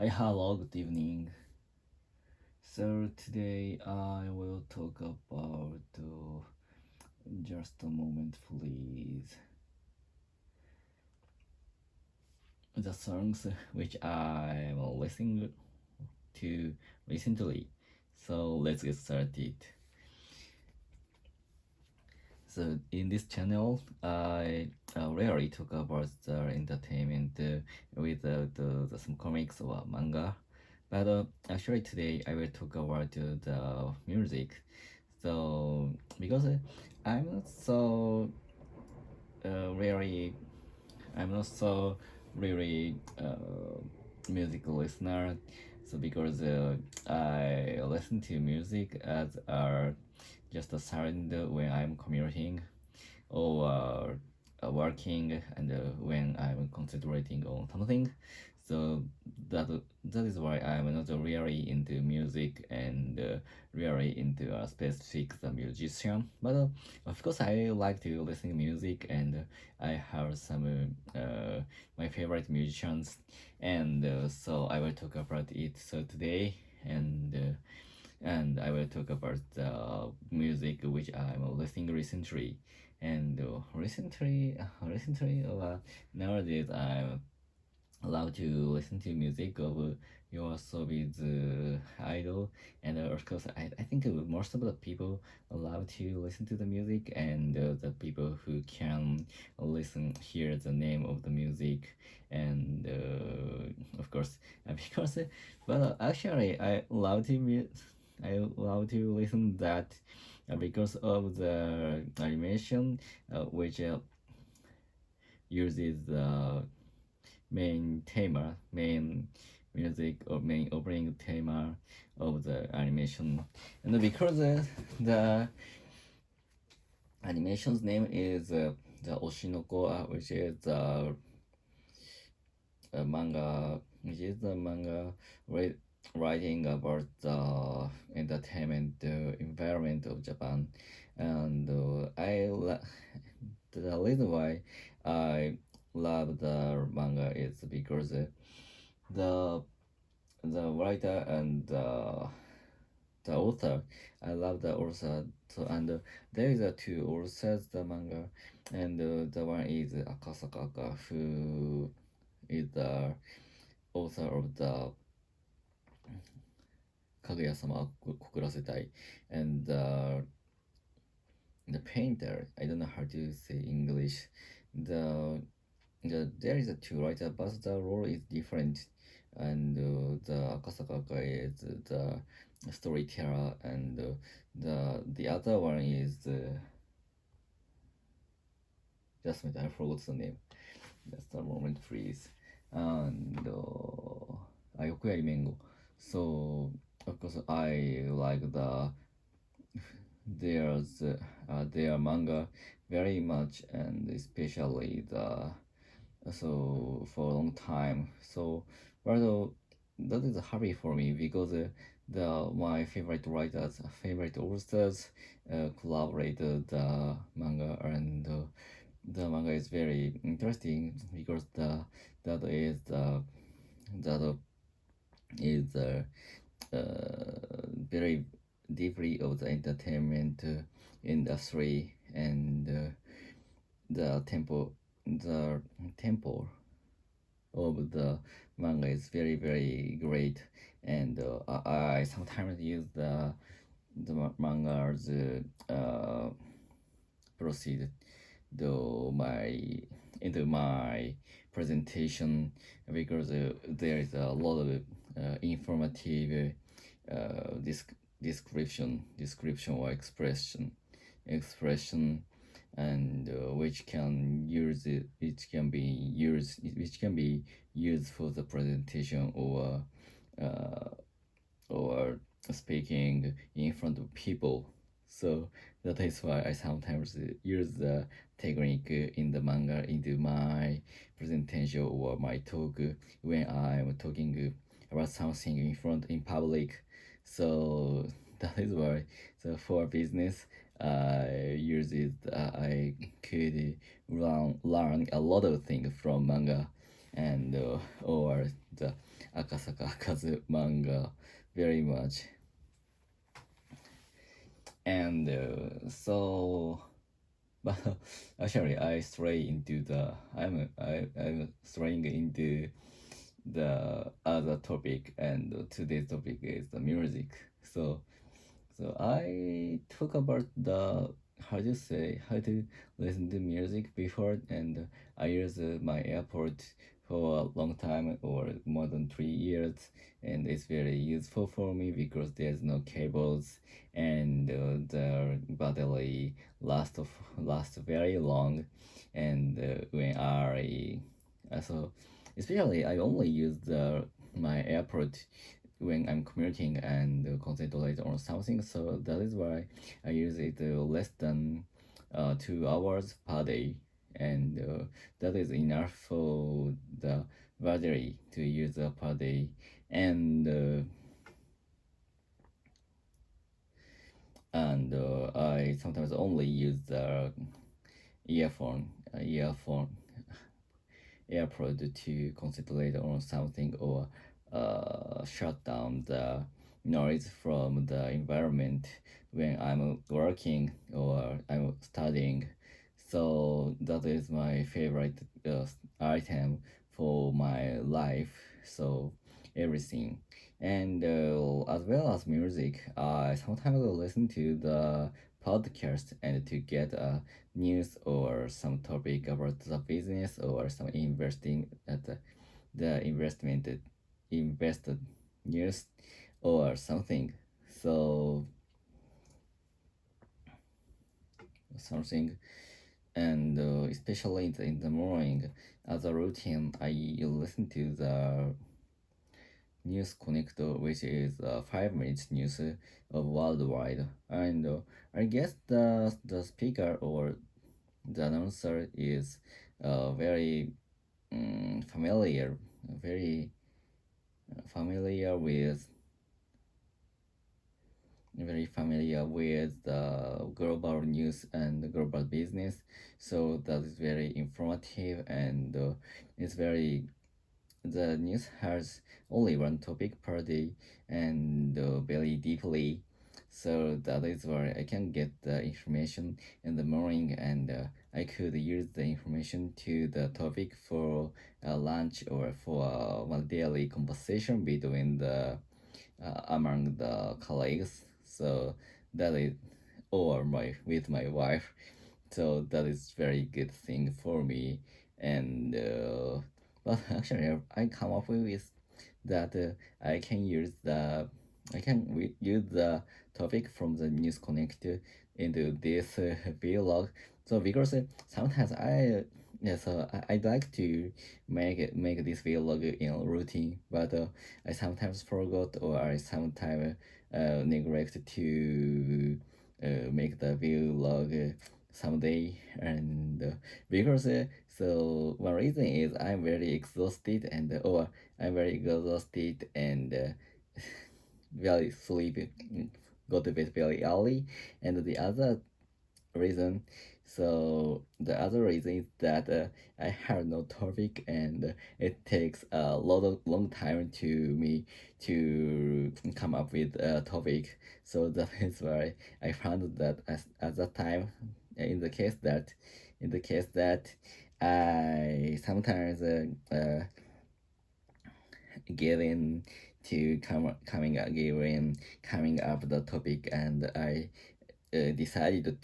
Hello, good evening. So today I will talk about just a moment, please. The songs which I'm listening to recently. So let's get started. So in this channel, I rarely talk about the entertainment with some comics or manga, but actually today I will talk about the music. So because I'm not so really, I'm not so really music listener. So because I listen to music as just a sound when I'm commuting or working and when I'm concentrating on something. So that that is why I'm not really into music and really into a specific the musician. But of course, I like to listen to music and I have some my favorite musicians, and so I will talk about it. So today and I will talk about the music which I'm listening recently. And recently, nowadays I'm allowed to listen to music of YOASOBI's idol, and of course I think most of the people allowed to listen to the music, and the people who can hear the name of the music, and of course because but actually I love to listen that because of the animation which uses the main music or main opening theme of the animation, and because the animation's name is the Oshinoko, which is a manga, which is the manga writing about the entertainment environment of Japan, and the reason why I love the manga is because the the writer and the author. I love the author. So, and there is a two authors the manga, and the one is Akasaka, who is the author of the Kaguya-sama Kokurasetai, and the painter. I don't know how to say English. The there is a two writer, but the role is different, and the Akasaka is the storyteller, and the other one is just a minute, I forgot the name. Just a moment, please. And Ayokuyari Mengo. So of course I like their manga very much, and especially the so for a long time. So rather that is a hobby for me because the my favorite writers, favorite authors collaborated the manga, and the manga is very interesting because that is very deeply of the entertainment industry, and the tempo of the manga is very very great, and I sometimes use the manga's proceed to my into my presentation because there is a lot of informative description or expression, and which can be used for the presentation uh, or speaking in front of people. So that is why I sometimes use the technique in the manga into my presentation or my talk when I'm talking about something in front in public. So that is why. So for business, I use it. I could learn a lot of things from manga, and or the Akasaka Kazu manga very much. And but actually I stray into the I'm straying into the other topic, and today's topic is the music. So I talk about the how to listen to music before, and I use my airport for a long time or more than 3 years, and it's very useful for me because there's no cables, and the battery last very long, and when I so especially I only use my airport when I'm commuting and concentrate on something. So that is why I use it less than 2 hours per day, and that is enough for the battery to use per day. And I sometimes only use the earphone, earphone AirPod to concentrate on something or shut down the noise from the environment when I'm working or I'm studying. So that is my favorite item for my life. So everything. And as well as music, I sometimes listen to the podcast and to get news or some topic about the business or some investing at the invested news or something. So something, and especially in the morning as a routine, I listen to the News Connector, which is 5 minutes news of worldwide, and I guess the speaker or the announcer is very familiar, very familiar with very familiar with the global news and global business. So that is very informative, and it's very the news has only one topic per day, and very deeply. So that is where I can get the information in the morning, and I could use the information to the topic for lunch or for one daily conversation between the among the colleagues. So that is or my with my wife. So that is very good thing for me, and but actually I come up with that I can use use the topic from the news connector into this vlog. So because sometimes yeah, so I'd like to make this vlog in routine, but I sometimes forgot or I sometimes neglect to make the vlog someday, and because so one reason is I'm very exhausted, and or I'm very exhausted and very sleepy, go to bed very early, and the other reason is that I have no topic, and it takes a lot of long time to me to come up with a topic. So that is why I found that at that time, in the case that I sometimes given to coming up the topic, and I decided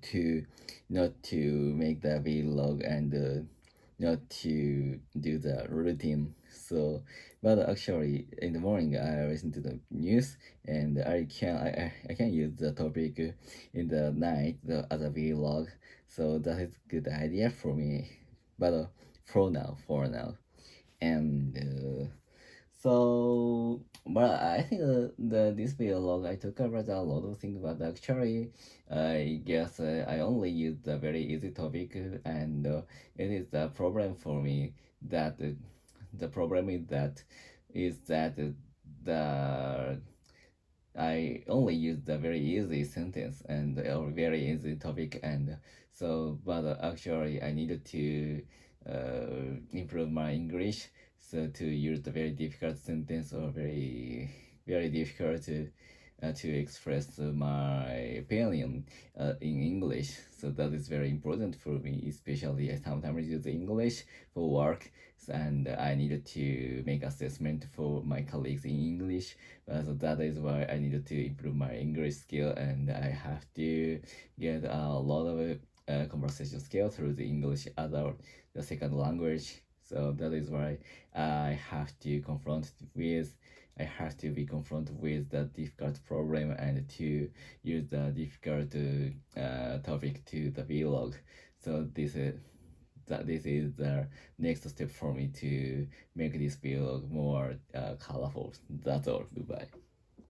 to not to make the vlog, and not to do the routine. So but actually in the morning I listen to the news, and I can use the topic in the night as a vlog. So that is good idea for me, but for now, and but I think the this vlog I talk about a lot of things, but actually, I guess I only use the very easy topic, and it is the problem for me that the problem is that the I only use the very easy sentence and a very easy topic, and so but actually I needed to improve my English. So to use the very difficult sentence or very difficult to express my opinion in English. So that is very important for me, especially I sometimes use English for work, and I needed to make assessment for my colleagues in English. So that is why I needed to improve my English skill, and I have to get a lot of conversation skill through the English as the second language. So that is why I have to be confronted with the difficult problem and to use the difficult topic to the vlog. So this is the next step for me to make this vlog more colorful. That's all. Goodbye.